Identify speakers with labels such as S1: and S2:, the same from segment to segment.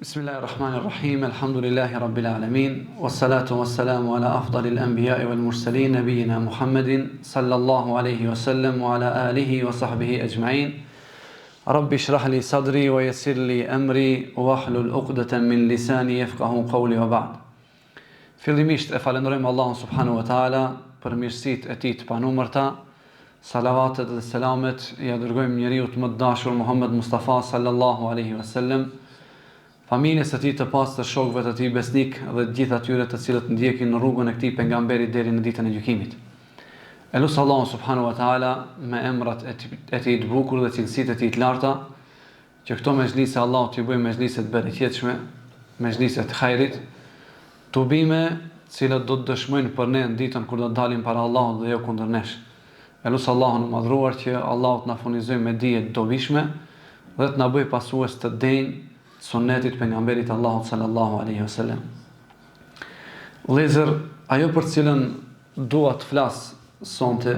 S1: Bismillahirrahmanirrahim, alhamdulillahi rabbil alamin, wassalatu wassalamu ala afdalil anbiya'i wal mursalin, nabiyina Muhammedin, sallallahu alaihi wasallam, wa ala alihi wa sahbihi ajma'in. Rabbi shrah li sadri wa yassir li amri, wahlul uqdatan min lisani yafqahu qawli wa ba'd. Fillimisht e falenderojmë Allahun subhanahu wa ta'ala për mirësitë e tij të panumërta. Salavatet dhe selamet ja dërgojmë njeriu të më dashur Muhammed Mustafa sallallahu alaihi wasallam, familjes së tij të pastër, shokëve të tij besnik dhe të gjithë atyre të cilët ndjekin në rrugën e këtij pejgamberi deri në ditën e gjykimit. Elus Allahu subhanahu wa taala me emrat e tij të bukur dhe cilësitë e tij të larta, që këto mezhlise Allahu t'i bëjë mezhlise të bereqetshme, mezhlise të hajrit, tubime, të cilat do të dëshmojnë për ne në ditën kur do të dalim para Allahut dhe jo kundër nesh. Elus Allahun e madhruar që Allahu të na furnizojë me dije të dobishme dhe të na bëjë pasues të denj sunnetit pejgamberit Allahut sallallahu alaihi wasallam. Vëllezër, ajo për cilën dua të flas sonte,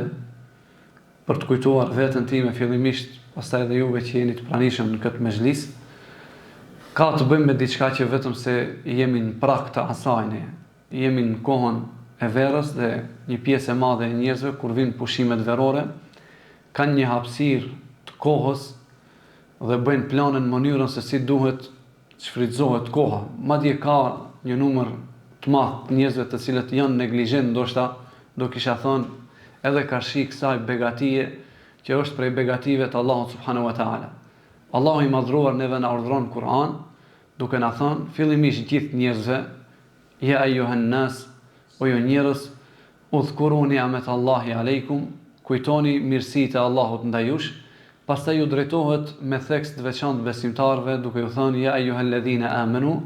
S1: për të kujtuar veten time fillimisht, pastaj edhe juve që jeni të pranishëm në këtë mezhlis, ka të bëjmë me diçka që vetëm se jemi në prag të asaj, jemi në kohën e verës dhe një pjesë e madhe e njerëzve kur vinë pushimet verore, kanë një hapësirë të kohës dhe bëjnë planën në mënyrën se si duhet shfrytëzohet koha. Madje ka një numër të madh njerëzve të cilët janë neglizhent, ndoshta do kisha thënë edhe karshi kësaj begatie që është prej begative të Allahut subhanahu wa taala. Allahu i madhruar neve na urdhëron Kur'an duke na thënë fillimisht gjithë njerëzve, ya ayyuhan nas, o ju njerëz, udhkuru ni'matallahi aleikum, kujtoni mirësitë e Allahut ndaj jush. Pastaj ju drejtohet me tekst të veçantë besimtarëve duke ju thënë ya ayyuhalladhina amanu,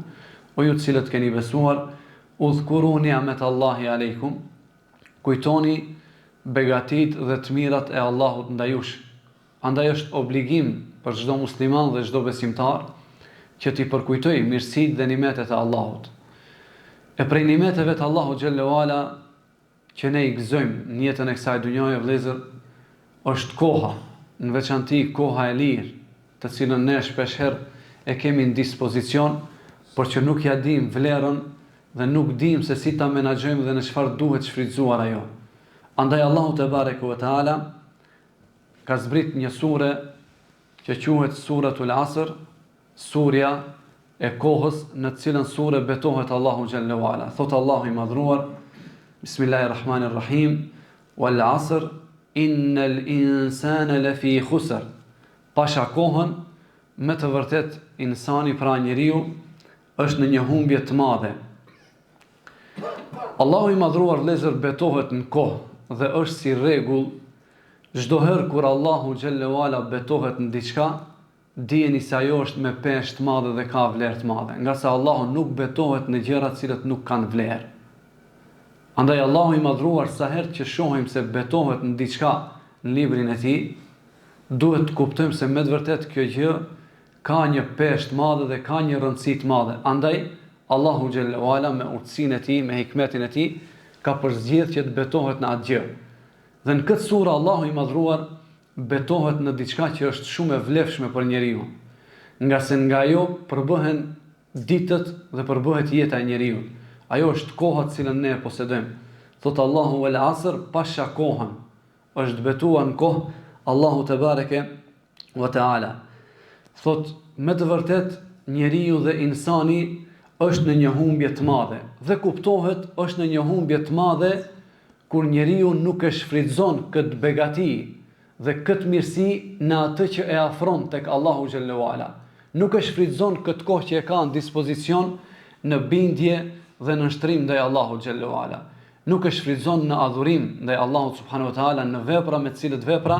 S1: o ju të cilët keni besuar, udhkuru ni'matallahi aleikum, kujtoni begatitë dhe të mirat e Allahut ndaj jush. Andaj është obligim për çdo musliman dhe çdo besimtar që t'i përkujtojë mirësitë dhe nimetet e Allahut. E prej nimeteve të Allahut xhallahu ala që ne i gëzojmë në jetën e kësaj dhunjaje, vëllezër, është koha, në veçanti koha e lirë, të cilën ne shpeshherë e kemi në dispozicion, por që nuk ja dim vlerën dhe nuk dim se si ta menaxhojmë dhe në çfarë duhet shfrytzuar ajo. Andaj Allahu te bareku ve taala ka zbrit një sure që quhet Suratul Asr, surja e kohës, në të cilën sure betohet Allahu xhallahu ala. Thot Allahu i madhruar, Bismillahirrahmanirrahim, wal asr innal insana lafi khusr. Pasha kohën, me të vërtet insani, pra njeriu, është në një humbje të madhe. Allahu i madhruar, vëllezër, betohet në kohë dhe është si rregull, çdo herë kur Allahu xhallahu ala betohet në diçka, dijeni se ajo është me peshë të madhe dhe ka vlerë të madhe, nga sa Allahu nuk betohet në gjëra të cilat nuk kanë vlerë. Andaj Allahu i madhruar, sa herë që shohim se betohet në diçka në librin e tij, duhet të kuptojmë se me të vërtet kjo gjë ka një peshë të madhe dhe ka një rëndësi të madhe. Andaj Allahu xhallahu ala me urtësinë e tij, me hikmetin e tij, ka përzgjedhur që të betohet në atë gjë. Dhe në këtë sure Allahu i madhruar betohet në diçka që është shumë e vlefshme për njeriu, nga se nga ajo përbëhen ditët dhe përbëhet jeta e njeriu. Ajo është koha të cilën ne e posedojmë. Thot Allahu wal asr, pasha kohën, është betuar në kohë Allahu te bareke wa taala. Thot me të vërtet njeriu dhe insani është në një humbje të madhe dhe kuptohet është në një humbje të madhe kur njeriu nuk e shfrytëzon këtë begati dhe këtë mirësi në atë që e afron tek Allahu xhallahu ala. Nuk e shfrytëzon këtë kohë që e ka në dispozicion në bindje dhe në nështrim ndaj Allahu xhallahu ala. Nuk e shfrytëzon në adhurim ndaj Allahut subhanahu wa taala, në vepra me të cilët vepra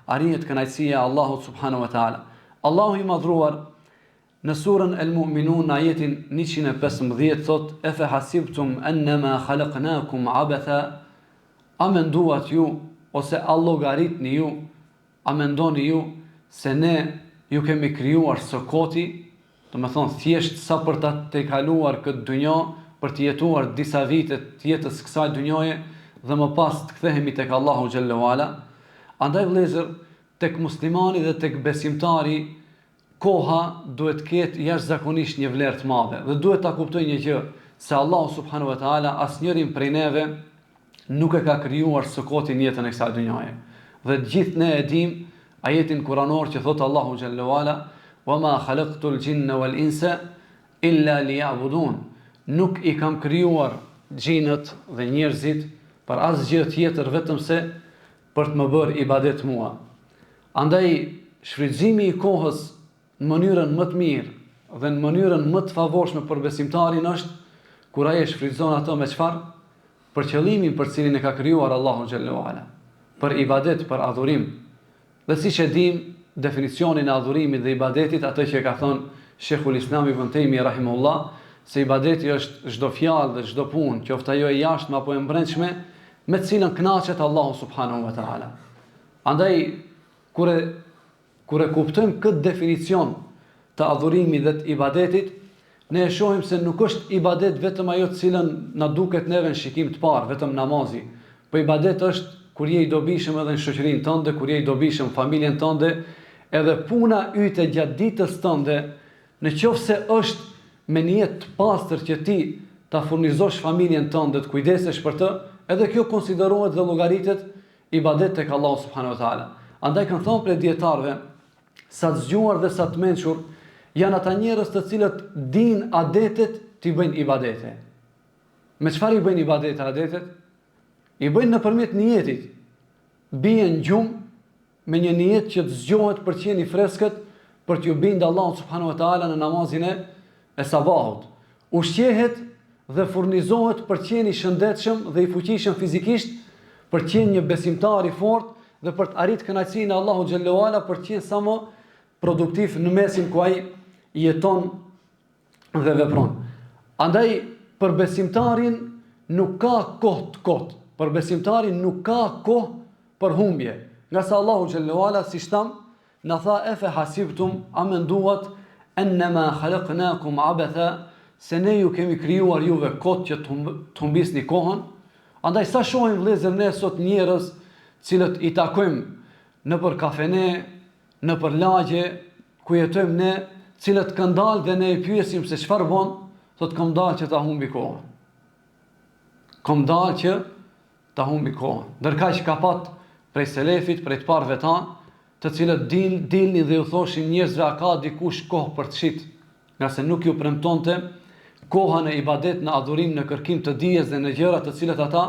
S1: arrihet kënaqësia e Allahut subhanahu wa taala. Allahu i madhruar në surën El-Mu'minun në ajetin 115 thot: "Efe hasibtum annama khalaqnakum abatha", a menduat ju ose a llogaritni ju, a mendoni ju se ne ju kemi krijuar së koti, do të thonë thjesht sa për të kaluar këtë dunjë, për të jetuar disa vite të jetës kësaj dunjoje dhe më pas të kthehemi tek Allahu xhallahu ala. Andaj vëllezër, tek muslimani dhe tek besimtari koha duhet ketë jashtëzakonisht një vlerë të madhe dhe duhet ta kuptoj një gjë, se Allahu subhanahu wa taala asnjërin prej neve nuk e ka krijuar së koti jetën e kësaj dhunjaje. Dhe gjithë ne e dim ajetin kuranor që thot Allahu xhallahu ala, "Wa ma khalaqtul jinna wal insa illa liya'budun." Nuk i kam krijuar xhinët dhe njerëzit për asgjë tjetër vetëm se për të më bërë ibadet mua. Andaj shfrytëzimi i kohës në mënyrën më të mirë dhe në mënyrën më të favorshme për besimtarin është kur ai e shfrytëzon ato me çfarë? Për qëllimin për cilin e ka krijuar Allahu xhallahu ala, për ibadet, për adhurim. Dhe siç e dim, definicionin e adhurimit dhe ibadetit, atë që ka thënë Sheikhul Islam Ibn Taymiyyah rahimahullah, se ibadeti është çdo fjalë dhe çdo punë, qoftë ajo e jashtme apo e brendshme, me të cilën kënaqet Allahu subhanahu wa taala. Andaj kur e kuptojmë këtë definicion të adhurimit dhe të ibadetit, ne e shohim se nuk është ibadet vetëm ajo të cilën na duket neve në shikim të parë, vetëm namazi. Po ibadet është kur je i dobishëm edhe në shoqërinë tënde, kur je i dobishëm në familjen tënde, edhe puna yte gjatë ditës tënde, nëse është me një jetë të pastër që ti ta furnizosh familjen tënde, të kujdesesh për të, edhe kjo konsiderohet dhe llogaritet ibadet tek Allahu subhanahu wa taala. Andaj kanë thonë për dietarëve, sa të zgjuar dhe sa të mençur janë ata njerëz të cilët din adetet t'i bëjnë ibadete. Me çfarë i bëjnë ibadete adetet? I bëjnë nëpërmjet niyetit. Bien gjumë me një nijet që të zgjohet për të qenë i freskët, për t'ju bindë Allahu subhanahu wa taala në namazin e sabahut. Ushqehet dhe furnizohet për të qenë i shëndetshëm dhe i fuqishëm fizikisht, për të qenë një besimtar i fortë dhe për të arritur kënaqësinë e Allahu xhallahu ala, për të qenë sa më produktiv në mesin ku ai jeton dhe vepron. Andaj për besimtarin nuk ka kohë të kotë, për besimtarin nuk ka kohë për humbje. Nga sa Allahu xhallahu ala si shtam na tha efe hasibtum, a menduat enema khalaqnakum abatha, se ne ju kemi krijuar juve kot që të humbisni kohën. Andaj sa shohim vëllezër ne sot njerëz cilët i takojmë nëpër kafene, nëpër lagje ku jetojmë ne, cilët kanë dalë dhe ne i pyesim se çfarë bën, thotë kam dalë që ta humbi kohën. Kam dalë që ta humbi kohën. Ndërkaq ka pat prej selefit, prej të parëve tanë, të cilët dilnin dhe ju thoshin njerëzve a ka dikush kohë për të shit, nga se nuk ju premtonte koha në ibadet, në adhurim, në kërkim të dijes dhe në gjëra të cilët ata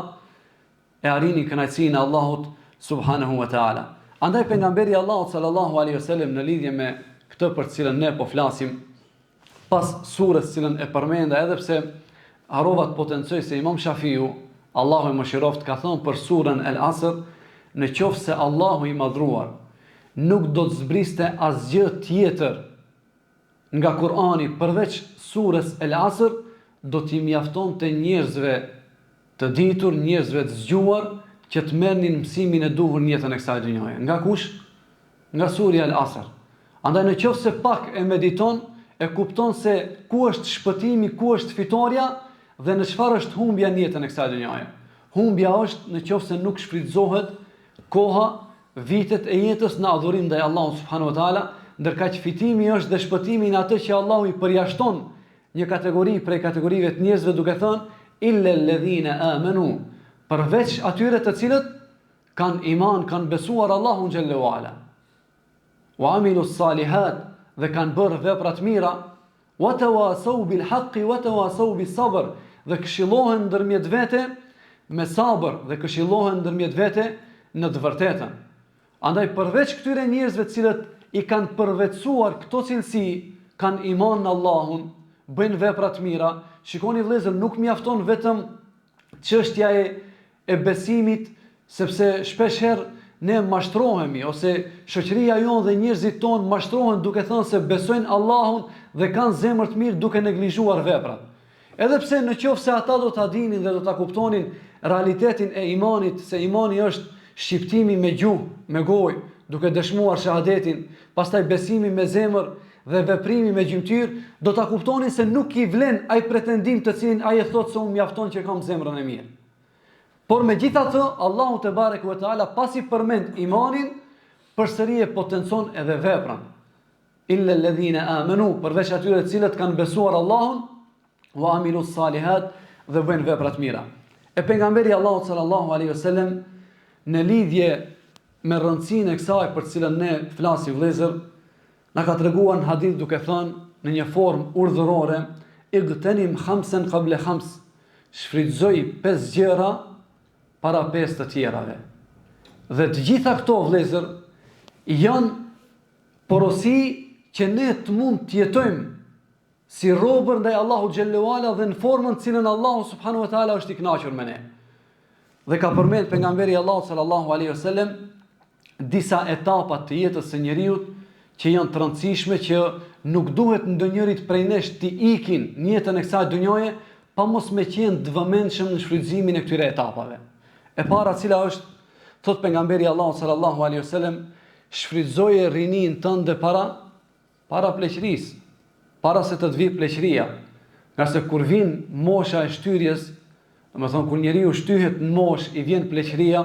S1: e arrinin kënaqësinë e Allahut subhanahu wa taala. Andaj pejgamberi Allahut sallallahu alaihi wasallam në lidhje me këtë për të cilën ne po flasim, pas surës cilën e përmenda, edhe pse harrova të potencoj se Imam Shafiu, Allahu i mëshiroft, ka thënë për surën El Asr, në qoftë se Allahu i madhruar nuk do të zbriste asgjë tjetër nga Kur'ani përveç surës El Asr, do t'i mjaftonte njerëzve të ditur, njerëzve të zgjuar, që të merrnin mësimin e duhur në jetën e kësaj dhunjaje. Nga kush? Nga surja El Asr. Andaj në qoftë se pak e mediton, e kupton se ku është shpëtimi, ku është fitoria dhe në çfarë është humbja në jetën e kësaj dhunjaje. Humbja është në qoftë se nuk shfrytëzohet koha, vitet e jetës në adhurim ndaj Allahut subhanahu wa taala, ndërkaq fitimi është dhe shpëtimi në atë që Allahu i përjashton një kategori prej kategorive të njerëzve, duke thënë illa alladhina amanu, përveç atyre të cilët kanë iman, kanë besuar Allahun xhallahu ala, wa amilus salihat, dhe kanë bërë vepra të mira, wa tawasau bil haqqi wa tawasau bis sabr, dhe këshillohen ndërmjet vete me sabër dhe këshillohen ndërmjet vete në të vërtetën. Andaj përveç këtyre njerëzve të cilët i kanë përvetësuar këto cilësi, kanë iman në Allahun, bëjnë vepra të mira, shikoni vëllezër, nuk mjafton vetëm çështja e besimit, sepse shpesh herë ne mashtrohemi, ose shoqëria jonë dhe njerëzit tonë mashtrohen duke thënë se besojnë Allahun dhe kanë zemër të mirë duke neglizhuar veprat. Edhe pse në qoftë se ata do ta dinin dhe do ta kuptonin realitetin e imanit, se imani është shqiptimi me gjuhë, me gojë, duke dëshmuar shahadetin, pastaj besimi me zemër dhe veprimi me gjymtyr, do ta kuptonin se nuk i vlen ai pretendim të cilin ai e thotë se unë mjafton që kam zemrën e mirë. Por megjithatë, Allahu te bareku ve teala pasi përmend imanin, përsëri e potencon edhe veprën. illa alladhina amanu, përveç atyre të cilët kanë besuar Allahun, wa amilu salihat, dhe bëjnë vepra të mira. E pejgamberi Allahut sallallahu alaihi wasallam në lidhje me rëndësinë e kësaj për cilën ne flasim vëllezër, na ka treguar në hadith duke thënë në një formë urdhërore, igtanim khamsan qabla khams, shfrytëzoj 5 gjëra para 5 të tjerave. Dhe të gjitha këto vëllezër janë porosi që ne të mund të jetojmë si robër ndaj Allahu xhallahu ala dhe në formën cilën Allahu subhanahu wa taala është i kënaqur me ne. Dhe ka përmend pejgamberi Allahu sallallahu alaihi wasallam disa etapa të jetës së njerëzit që janë të rëndësishme, që nuk duhet ndonjërit prej nesh të ikin në jetën e kësaj dhunjoje pa mos me qenë të vëmendshëm në shfrytëzimin e këtyre etapave. E para cila është, thot pejgamberi Allahu sallallahu alaihi wasallam, shfrytëzoje rinin tënde para pleqërisë, para se të vi pleqëria. Nga se kur vin mosha e shtyrjes, domethënë kur njeriu shtyhet në moshë, i vjen pleqëria,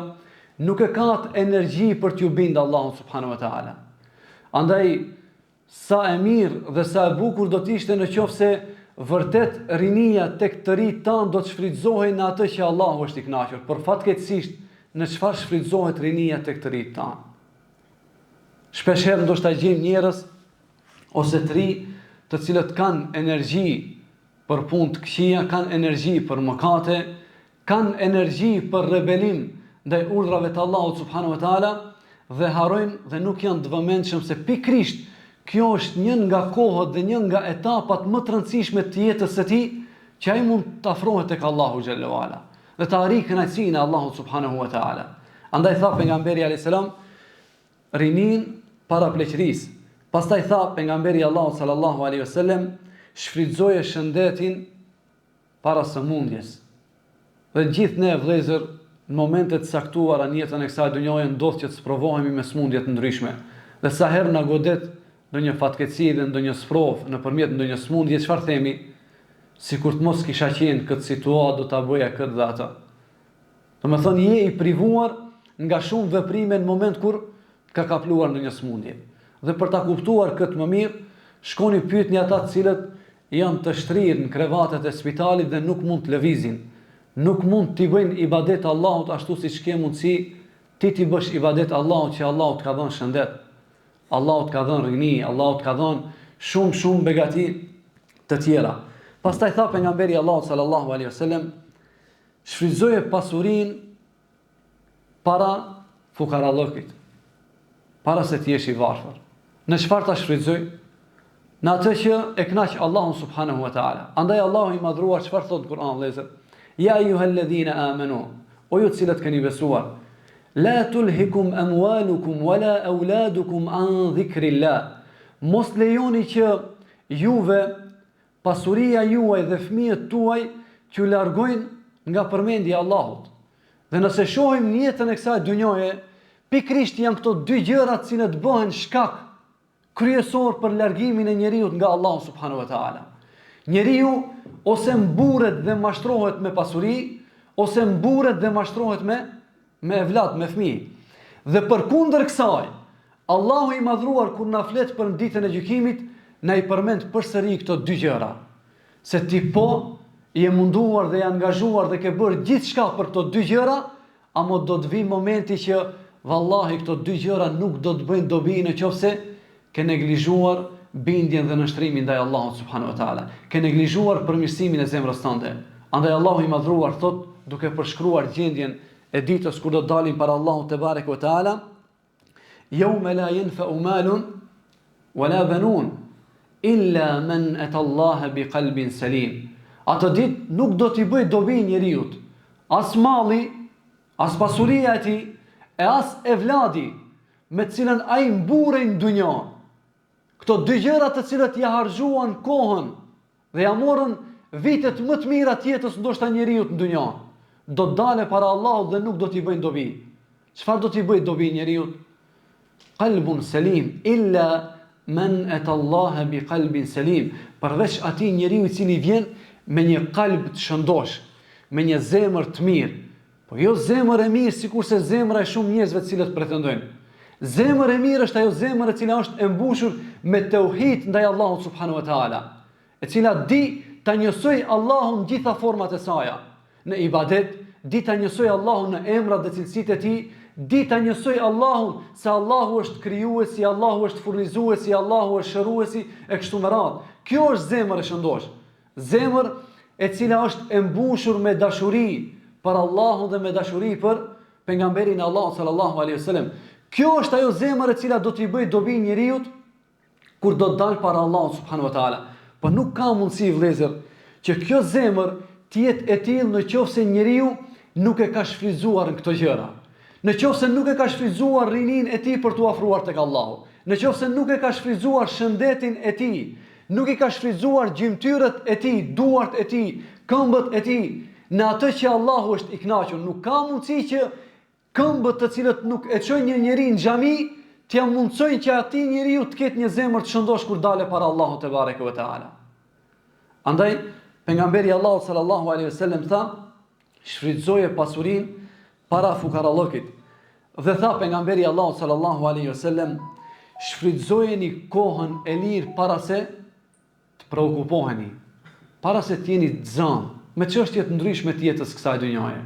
S1: nuk e ka atë energji për t'ju bindë Allahun subhanahu wa taala. Andaj sa e mirë dhe sa e bukur do t'ishte në qoftë se vërtet rinia tek të rit tan do të shfrytëzohej në atë që Allahu është i kënaqur. Por fatkeqësisht në çfarë shfrytëzohet rinia tek të rit tan? Shpeshherë ndoshta gjejmë njerëz ose të ri të cilët kanë energji për punë të këqija, kanë energji për mëkate, kanë energji për rebelim ndaj urdhrave të Allahut subhanahu wa taala dhe harrojnë dhe nuk janë të vëmendshëm se pikrisht kjo është një nga kohët dhe një nga etapat më të rëndësishme të jetës së tij, që ai mund të afrohet tek Allahu xhallahu ala dhe të arrijë kënaqësinë e Allahut subhanahu wa taala. Andaj tha pejgamberi alayhis salam, rinin para pleqërisë. Pastaj tha pejgamberi Allahu sallallahu alaihi wasallam, shfrytëzoje shëndetin para sëmundjes. Dhe gjithë ne vëllezër, në momentet caktuara në jetën e kësaj dhunjoje ndodh që të sprovohemi me sëmundje të ndryshme. Dhe sa herë na godet ndonjë fatkeqësi dhe ndonjë sprovë nëpërmjet ndonjë sëmundje, çfarë themi? Sikur të mos kisha qenë këtë situatë, do ta bëja këtë dhe atë. Domethënë je i privuar nga shumë veprime në moment kur ka kapluar ndonjë sëmundje. Dhe për ta kuptuar këtë më mirë, shkoni pyetni ata të cilët janë të shtrirë në krevatet e spitalit dhe nuk mund të lëvizin. Nuk mund t'i bëjnë ibadet Allahut ashtu siç ke mundësi ti t'i bësh ibadet Allahut, që Allahut ka dhënë shëndet, Allahut ka dhënë rini, Allahut ka dhënë shumë begati të tjera. Pastaj tha pejgamberi Allahut sallallahu alaihi wasallam, shfrytëzoje pasurinë para fukarallëkit, para se ti jesh i varfër. Në çfarë ta shfrytëzoj? Në atë që e kënaq Allahun subhanahu wa taala. Andaj Allahu i madhruar çfarë thot në Kur'an vëllezër? Ja ayyuhalladhina amanu, o ju të cilët keni besuar, la tulhikum amwalukum wala auladukum an dhikrillah. Mos lejoni që juve, pasuria juaj dhe fëmijët tuaj t'ju largojnë nga përmendja e Allahut. Dhe nëse shohim në jetën e kësaj dhunjoje, pikrisht janë këto dy gjëra të cilët bëhen shkak kryesor për largimin e njeriut nga Allahu subhanahu wa taala. Njeriu ose mburret dhe mashtrohet me pasuri, ose mburret dhe mashtrohet me evlat, me fëmijë. Dhe përkundër kësaj, Allahu i madhruar kur na flet për ditën e gjykimit, na i përmend përsëri këto dy gjëra. Se ti po je munduar dhe je angazhuar dhe ke bërë gjithçka për këto dy gjëra, ama do të vijë momenti që vallahi këto dy gjëra nuk do të bëjnë dobi nëse ke neglizhuar bindjen dhe nështrimin ndaj Allahut subhanahu wa taala. Ke neglizhuar përmirësimin e zemrës tënde. Andaj Allahu i madhruar thot, duke përshkruar gjendjen e ditës kur do të dalim para Allahut te bareke ve taala, yawma la yanfa'u malun wala banun illa man ata Allah bi qalbin salim. Atë ditë nuk do t'i bëj dobi njeriu, as malli, as pasuria e tij, e as evladi me të cilën ai mburrej në dunjë. Këto dy gjëra të cilët ja harxhuan kohën dhe ja morën vitet më të mira të jetës ndoshta njeriu në dunjë, do të dalë para Allahut dhe nuk do t'i bëjnë dobi. Çfarë do t'i bëjë dobi njeriu? Qalbun salim, illa man ata Allah bi qalbin salim. Përveç atij njeriu i cili vjen me një kalb të shëndosh, me një zemër të mirë. Po jo zemër e mirë sikurse zemra e shumë njerëzve të cilët pretendojnë. Zemër e mirë është ajo zemër e cila është e mbushur me tauhid ndaj Allahut subhanahu wa taala, e cila di ta njësoj Allahun në gjitha format e saj, në ibadet, di ta njësoj Allahun në emrat dhe cilësitë e tij, di ta njësoj Allahun se Allahu është krijuesi, Allahu është furnizuesi, Allahu është shëruesi e kështu me radhë. Kjo është zemër e shëndosh. Zemër e cila është e mbushur me dashuri për Allahun dhe me dashuri për pejgamberin e Allahut sallallahu alaihi wasallam. Kjo është ajo zemër e cila do t'i bëj dobi njeriu kur do të dalë para Allahut subhanahu wa taala. Po nuk ka mundësi vëllezër që kjo zemër të jetë e tillë nëse njeriu nuk e ka shfrytzuar në këto gjëra. Nëse nuk e ka shfrytzuar rinin e tij për t'u afruar tek Allahu. Nëse nuk e ka shfrytzuar shëndetin e tij, nuk i ka shfrytzuar gjymtyrët e tij, duart e tij, këmbët e tij në atë që Allahu është i kënaqur. Nuk ka mundësi që këmbët të cilët nuk e çojnë një njeri në xhami t'ia mundsojnë që atij njeriu të ketë një zemër të shëndosh kur dale para Allahut te bareke ve teala. Andaj pejgamberi Allahut sallallahu alaihi wasallam tha, shfrytëzoje pasurinë para fukarallëkit. Dhe tha pejgamberi Allahut sallallahu alaihi wasallam, shfrytëzojeni kohën e lirë para se të preokupoheni, para se të jeni të zënë me çështje të ndryshme të jetës kësaj dhunjaje.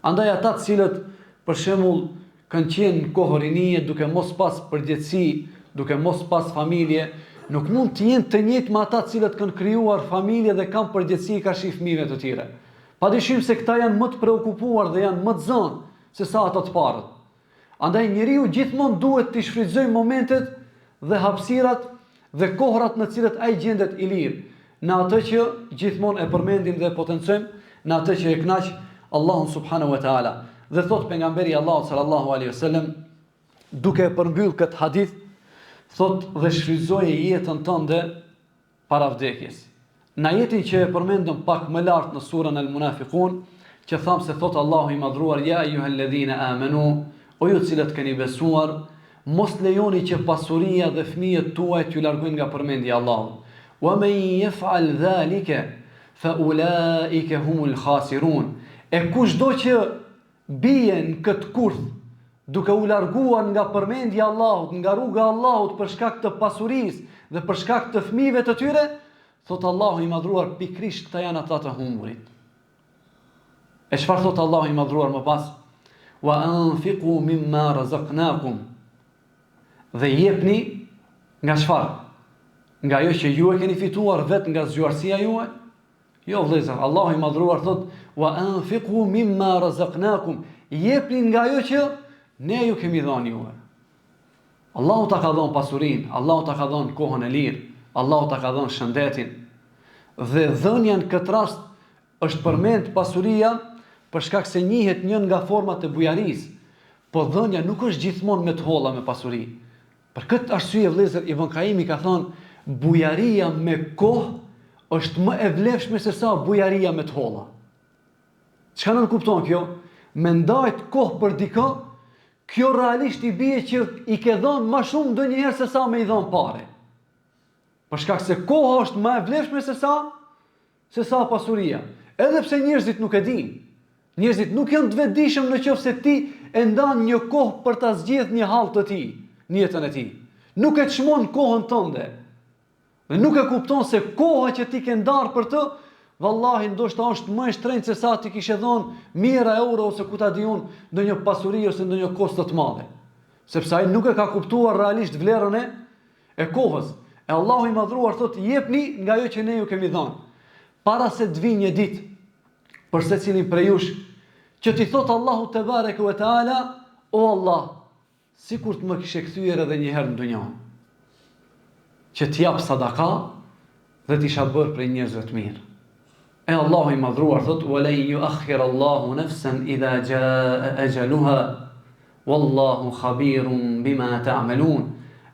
S1: Andaj ata të cilët për shembull kanë qenë në kohë rinie duke mos pas përgjegjësi, duke mos pas familje, nuk mund të jenë të njëjtë me ata të cilët kanë krijuar familje dhe kanë përgjegjësi ka shi fëmijëve të tyre. Padyshim se këta janë më të preokupuar dhe janë më të zënë se sa ata të parët. Andaj njeriu gjithmonë duhet të shfrytëzojë momentet dhe hapësirat dhe kohrat në cilët ai gjendet i lirë, në atë që gjithmonë e përmendim dhe potencojmë, në atë që e kënaq Allahun subhanahu wa taala. Dhe thot pejgamberi Allahut sallallahu alaihi wasallam, duke përmbyll këtë hadith, thot dhe shfrytëzoje jetën tënde para vdekjes. Në ajetin që e përmendëm pak më lart në surën Al-Munafiqun, që thamë se thot Allahu i madhruar, ja ayyuhalladhina amanu, o ju të cilët keni besuar, mos lejoni që pasuria dhe fëmijët tuaj t'ju largojnë nga përmendja e Allahut. Wa man yaf'al dhalika fa ulaika humul khasirun. E kushdo që bie në këtë kurth, duke u larguar nga përmendja e Allahut, nga rruga e Allahut për shkak të pasurisë dhe për shkak të fëmijëve të tyre, thot Allahu i madhruar, pikrisht këta janë ata të humburit. E çfarë thot Allahu i madhruar më pas? Wa anfiqu mimma razaqnakum. Dhe jepni nga çfarë? Nga ajo që ju e keni fituar vetë nga zgjuarësia juaj? Jo vëllezër, Allahu i madhruar thot wa anfiqu mimma razaqnakum. Jepni nga ajo që ne ju kemi dhënë juve. Allahu ta ka dhënë pasurinë, Allahu ta ka dhënë kohën e lirë, Allahu ta ka dhënë shëndetin. Dhe dhënia në këtë rast është përmend pasuria për shkak se njihet një nga format e bujarisë. Po dhënia nuk është gjithmonë me të holla me pasuri. Për këtë arsye vëllezër, Ibn Kaimi ka thënë, bujaria me kohë është më e vlefshme se sa bujaria me të holla. Çka nën kupton kjo? Me ndajt kohë për dikë, kjo realisht i bie që i ke dhënë më shumë ndonjëherë se sa me i dhënë pare. Për shkak se koha është më e vlefshme se sa pasuria. Edhe pse njerëzit nuk e dinë. Njerëzit nuk janë të vetëdijshëm nëse ti e ndan një kohë për ta zgjedhur një hall të tij, në jetën e tij. Nuk e çmon kohën tënde. Dhe nuk e kupton se koha që ti ke ndarë për të, vallahi ndoshta është më e shtrenjtë se sa ti kishe dhënë mijëra euro ose ku ta di unë ndonjë pasuri ose ndonjë kosto të madhe. Sepse ai nuk e ka kuptuar realisht vlerën e kohës. E Allahu i madhruar thotë, jepni nga ajo që ne ju kemi dhënë. Para se të vijë një ditë për secilin prej jush, që ti thotë Allahu te bareke ve teala, o Allah, sikur të më kishe kthyer edhe një herë në dunjë, që t'jap sadaka dhe t'isha bërë prej njerëzve të mirë. E Allahu i madhruar thot, وَلَنْ يُؤَخِّرَ اللَّهُ نَفْسًا إِذَا جَاءَ أَجَلُهَا وَاللَّهُ خَبِيرٌ بِمَا تَعْمَلُونَ.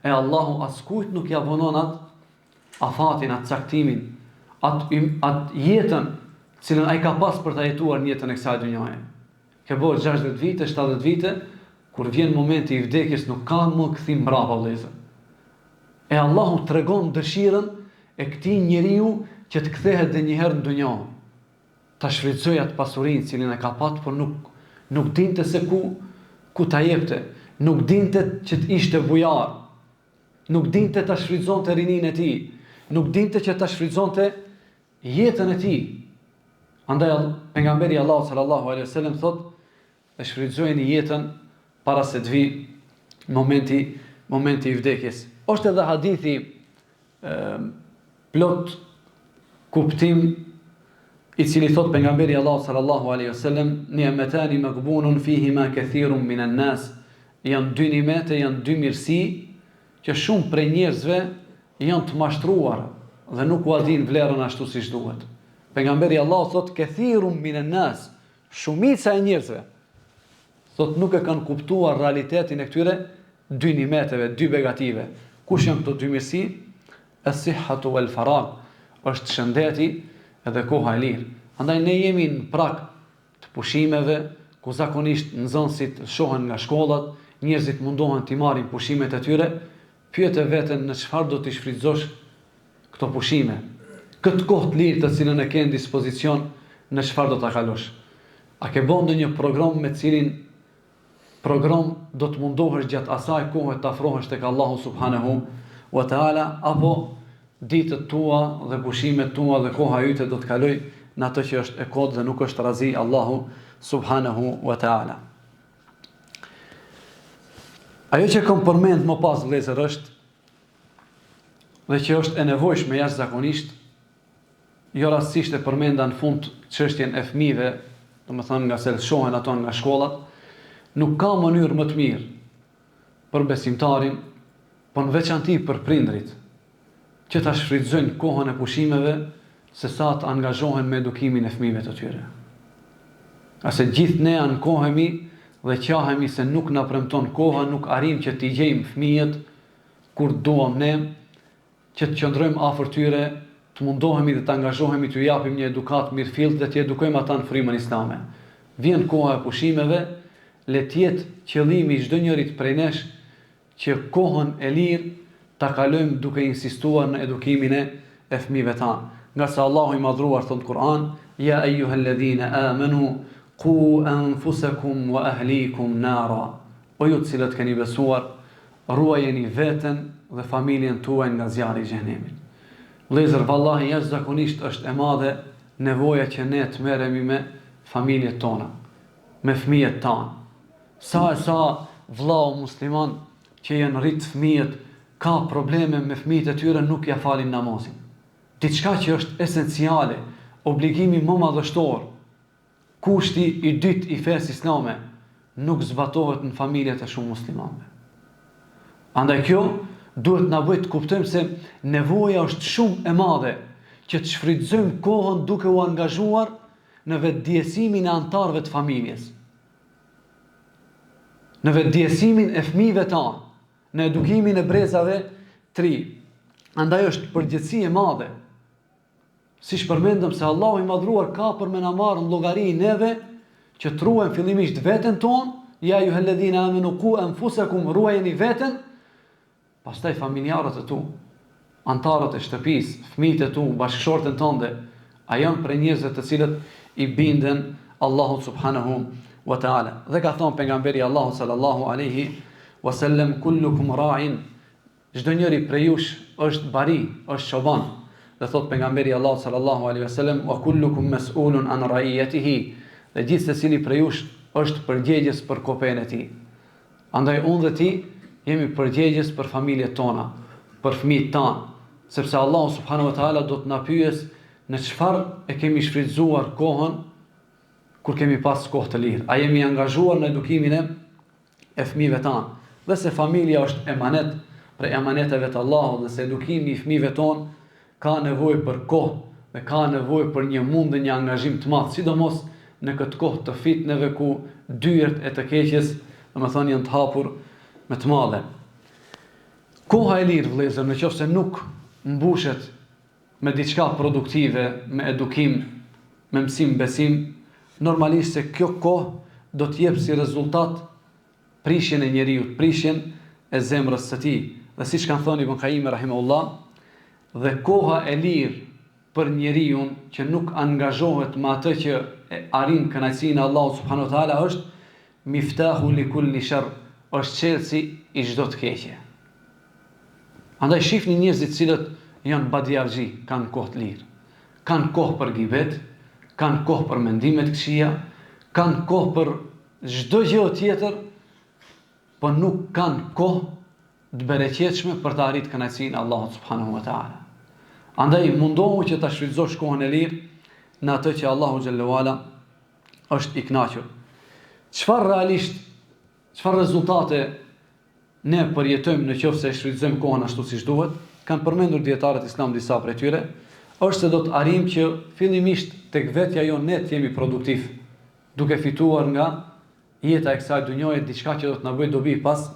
S1: E Allahu askujt nuk ja vonon atë afatin, atë caktimin, atë jetën, cilën ai ka pas për ta jetuar në jetën e kësaj dhunjaje. Ke bërë 60 vite, 70 vite, kur vjen momenti i vdekjes nuk ka më kthim mbrapa vëllezër. E Allahu tregon dëshirën e këtij njeriu që të kthehet dhe një herë në dunjë. Ta shfrytëzoj atë pasurinë cilën e ka patë, por nuk dinte se ku ta jepte. nuk dinte që të ishte bujar, nuk dinte të shfrytëzonte rinin e tij, nuk dinte që të shfrytëzonte jetën e tij. Andaj pejgamberi Allahu sallallahu alaihi wasallam thotë, e shfrytëzojeni jetën para se të vi momenti i vdekjes. Është edhe hadithi plot kuptim i cili thot pejgamberi Allahu sallallahu alaihi wasallam, ni'matani maghbunun fihima kathirun minan nas, janë dy nimete, janë dy mirësi që shumë prej njerëzve janë të mashtruar dhe nuk u adin vlerën ashtu siç duhet. Pejgamberi Allahu thot kathirun minan nas, shumica e njerëzve thot nuk e kanë kuptuar realitetin e këtyre dy nimeteve, dy begative. Kush janë këto dy mirësi? As-sihhatu wal farag, është shëndeti edhe koha e lirë. Andaj ne jemi në prag të pushimeve, ku zakonisht nxënësit shohen nga shkollat, njerëzit mundohen të marrin pushimet e tyre. Pyete veten në çfarë do të shfrytëzosh këto pushime. Këtë kohë të lirë të cilën e ke në dispozicion, në çfarë do ta kalosh? A ke bën ndonjë program me cilin program do të mundohesh gjatë asaj kohe të afrohesh tek Allahu subhanahu wa taala, apo ditët tua dhe pushimet tua dhe koha yte do të kaloj në atë që është e kodë dhe nuk është razi Allahu subhanahu wa taala. Ajo që kam përmend më pas vëllezër është dhe që është e nevojshme jashtëzakonisht, jo rastësisht e përmenda në fund çështjen e fëmijëve, domethënë nga se shohen ato nga shkollat, nuk ka mënyrë më të mirë për besimtarin, por në veçanti për prindrit, që ta shfrytëzojnë kohën e pushimeve se sa të angazhohen me edukimin e fëmijëve të tyre. Ase gjithë ne ankohemi dhe qahemi se nuk na premton koha, nuk arrim që t'i gjejmë fëmijët kur duam ne, që të qëndrojmë afër tyre, të mundohemi dhe të angazhohemi t'u japim një edukat mirëfillt dhe t'i edukojmë ata në frymën islame. Vjen koha e pushimeve, le të jetë qëllimi i çdo njërit prej nesh që kohën e lirë ta kalojmë duke insistuar në edukimin e fëmijëve tanë. Nga sa Allahu i madhruar thot në Kur'an, ja ayyuhalladhina amanu qu anfusakum wa ahlikum nara. O ju të cilët keni besuar, ruajeni veten dhe familjen tuaj nga zjarri i xhenemit. Vëllezër, vallahi jashtëzakonisht është e madhe nevoja që ne të merremi me familjet tona, me fëmijët tanë. Sa vllau musliman që janë rrit fëmijët ka probleme me fëmijët e tyre, nuk ja falin namazin. Diçka që është esenciale, obligimi më madhështor, kushti i dytë i fesë islame, nuk zbatohet në familjet e shumë muslimanëve. Andaj kjo duhet na bëjë të kuptojmë se nevoja është shumë e madhe që të shfrytëzojmë kohën duke u angazhuar në vetëdijesimin e antarëve të familjes, në vetëdijesimin e fëmijëve tanë, në edukimin e brezave të ri. Andaj është përgjegjësi e madhe. Siç përmendëm se Allahu i madhruar ka për me na marrë në llogari neve që të ruajmë fillimisht veten tonë, ja ayyuhalladhina amanu qu anfusakum, ruajeni veten, pastaj familjarët e tu, antarët e shtëpisë, fëmijët e tu, bashkëshortën tënde, a janë prej njerëzve të cilët i binden Allahut subhanahu wa taala. Dhe ka thënë pejgamberi Allahu sallallahu alaihi wasallam, kullukum ra'in, çdo njeri prej jush është bari, është çoban. Dhe thot pejgamberi Allahu sallallahu alaihi wasallam, wa kullukum mas'ulun an ra'iyatihi, dhe gjithë secili prej jush është përgjegjës për kopën e tij. Andaj unë dhe ti jemi përgjegjës për familjet tona, për fëmijët tanë, sepse Allahu subhanahu wa taala do të na pyes në çfarë e kemi shfrytzuar kohën kur kemi pas kohë të lirë. A jemi angazhuar në edukimin e fëmijëve tanë? Dhe se familja është emanet prej emaneteve të Allahut, dhe se edukimi i fëmijëve tonë ka nevojë për kohë dhe ka nevojë për një mundë, një angazhim të madh, sidomos në këtë kohë të fitneve ku dyert e të keqes, domethënë janë të hapur me të madhe. Koha e lirë, vëllezër, nëse nuk mbushet me diçka produktive, me edukim, me mësim, besim, normalisht se kjo kohë do të jep si rezultat prishjen e njeriut, prishjen e zemrës së tij. Dhe siç kanë thënë Ibn Qayyim rahimahullah, dhe koha e lirë për njeriu që nuk angazhohet me atë që arrin kënaqësinë e Allahut subhanahu wa taala është miftahu li kulli sharr, është çelësi i çdo të keqe. Andaj shihni njerëzit cilët janë badiavxhi, kanë kohë të lirë, kanë kohë për gibet, kanë kohë për mendime të këqija, kanë kohë për çdo gjë tjetër, por nuk kanë kohë të bereqetshme për të arritur kënaqësinë e Allahut subhanahu wa taala. Andaj mundohu që ta shfrytëzosh kohën e lirë në atë që Allahu xhallahu ala është i kënaqur. Çfarë rezultate ne përjetojmë në qoftë se shfrytëzojmë kohën ashtu siç duhet? Kanë përmendur dietarët islam disa prej tyre, është se do të arrijmë që fillimisht tek vetja jonë ne të jemi produktiv, duke fituar nga jeta e kësaj dhunjoje diçka që do të na bëjë dobi pas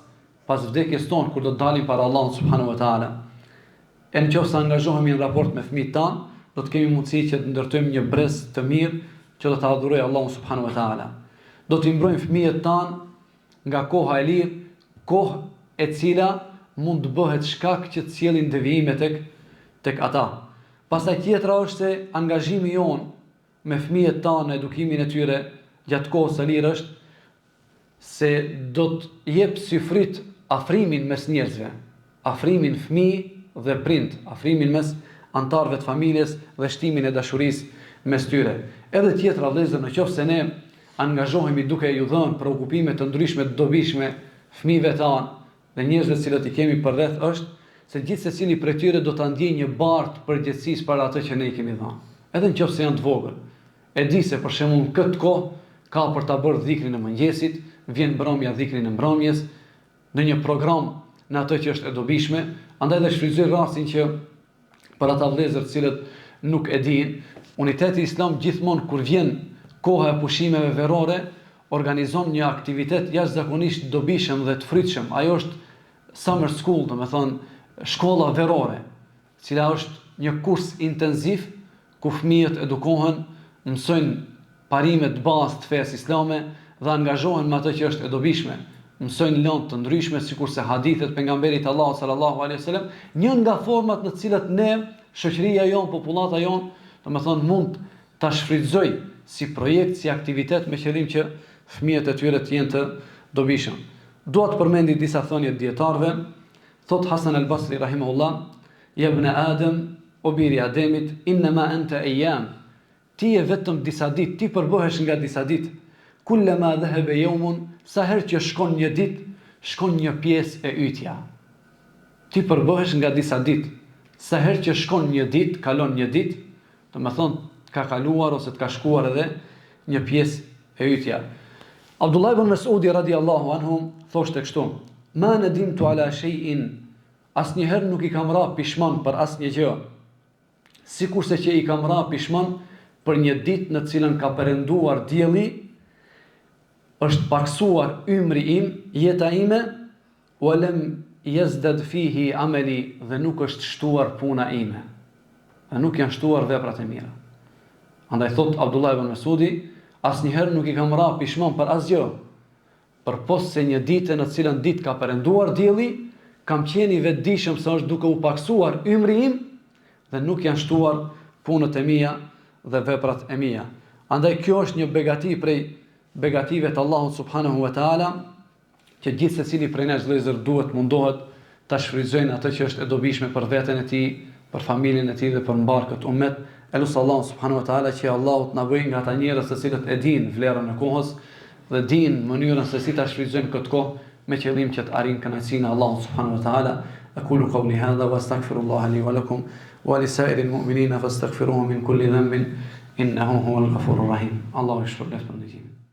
S1: vdekjes tonë kur do të dalim para Allahut subhanahu wa taala. E në qoftë se angazhohemi në raport me fëmijët tanë, do të kemi mundësi që të ndërtojmë një brez të mirë që do të adhurojë Allahun subhanahu wa taala. Do të mbrojmë fëmijët tanë nga koha e lirë, kohë e cila mund të bëhet shkak që të sjellin devijime tek ata. Pastaj tjetra është se angazhimi jon me fëmijët tanë në edukimin e tyre gjatë kohës së lirë është se do të jep syfrit afrimin mes njerëzve, afrimin fëmijë dhe prind, afrimin mes antarëve të familjes dhe shtimin e dashurisë mes tyre. Edhe tjetra vëllezër, në qoftë se ne angazhohemi duke ju dhënë preokupime të ndryshme të dobishme fëmijëve tanë dhe njerëzve cilët i kemi përreth, është se gjithë secili prej tyre do ta ndjejë një bartë përgjegjësisë për atë që ne i kemi dhënë. Edhe nëse janë të vogël. E di se për shembull këtë kohë ka për ta bërë dhikrin e mëngjesit, vjen mbrëmja dhikrin e mbrëmjes, në një program në atë që është e dobishme, andaj dhe shfrytëzoj rastin që për ata vëllezër të cilët nuk e dinë, Uniteti Islam gjithmonë kur vjen koha e pushimeve verore, organizon një aktivitet jashtëzakonisht dobishëm dhe të frytshëm. Ajo është summer school, domethënë shkolla verore, cila është një kurs intenziv ku fëmijët edukohen, mësojnë parimet bazë të fesë islame dhe angazhohen me atë që është e dobishme. Mësojnë lëndë të ndryshme, sikurse hadithet pejgamberit Allahut sallallahu alaihi wasallam, një nga format në të cilat ne, shoqëria jon, popullata jon, domethënë mund ta shfrytëzoj si projekt, si aktivitet me qëllim që fëmijët e tyre të jenë të dobishëm. Dua të përmendi disa thënie të dietarëve. Thot Hasan al-Basri rahimahullah: "Ya ibn Adam, o biri Ademit, inma anta ayyam." Ti je vetëm disa ditë, ti përbohesh nga disa ditë. Kullama dhahaba yawmun, sa herë që shkon një ditë, shkon një pjesë e ytja. Ti përbohesh nga disa ditë. Sa herë që shkon një ditë, kalon një ditë, domethënë ka kaluar ose të ka shkuar edhe një pjesë e ytja. Abdullah ibn Mas'udi radiallahu anhu thoshte kështu: "Ma nadimtu ala shay'in", asnjëherë nuk i kam ra pishman për asnjë gjë, sikurse që i kam ra pishman për një ditë në cilën ka perënduar dielli, është paksuar ymri im, jeta ime, wa lam yazdad fihi amali, dhe nuk është shtuar puna ime, dhe nuk janë shtuar veprat e mira. Andaj thot Abdullah ibn Mas'udi, asnjëherë nuk i kam ra pishman për asgjë, përpos se një ditë në cilën ditë ka perënduar dielli, kam qenë i vetëdijshëm se është duke u paksuar ymri im dhe nuk janë shtuar punët e mia dhe veprat e mia. Andaj kjo është një begati prej begative të Allahut subhanahu wa taala, që gjithë secili prej nesh vëllezër duhet mundohet ta shfrytëzojnë atë që është e dobishme për veten e tij, për familjen e tij dhe për mbar këtë ummet. Elus Allah subhanahu wa taala që Allahu të na bëjë nga ata njerëz të cilët e dinë vlerën e kohës dhe dinë mënyrën se si ta shfrytëzojnë këtë kohë me qëllim që të arrijnë kënaqësinë e Allahut subhanahu wa taala. Aqulu qawli hadha wa astaghfirullaha li wa lakum wa li sa'iril mu'minina fastaghfiruhu min kulli dhanbin innahu huwal ghafurur rahim. Allahu shpërblet për ndëgjimin.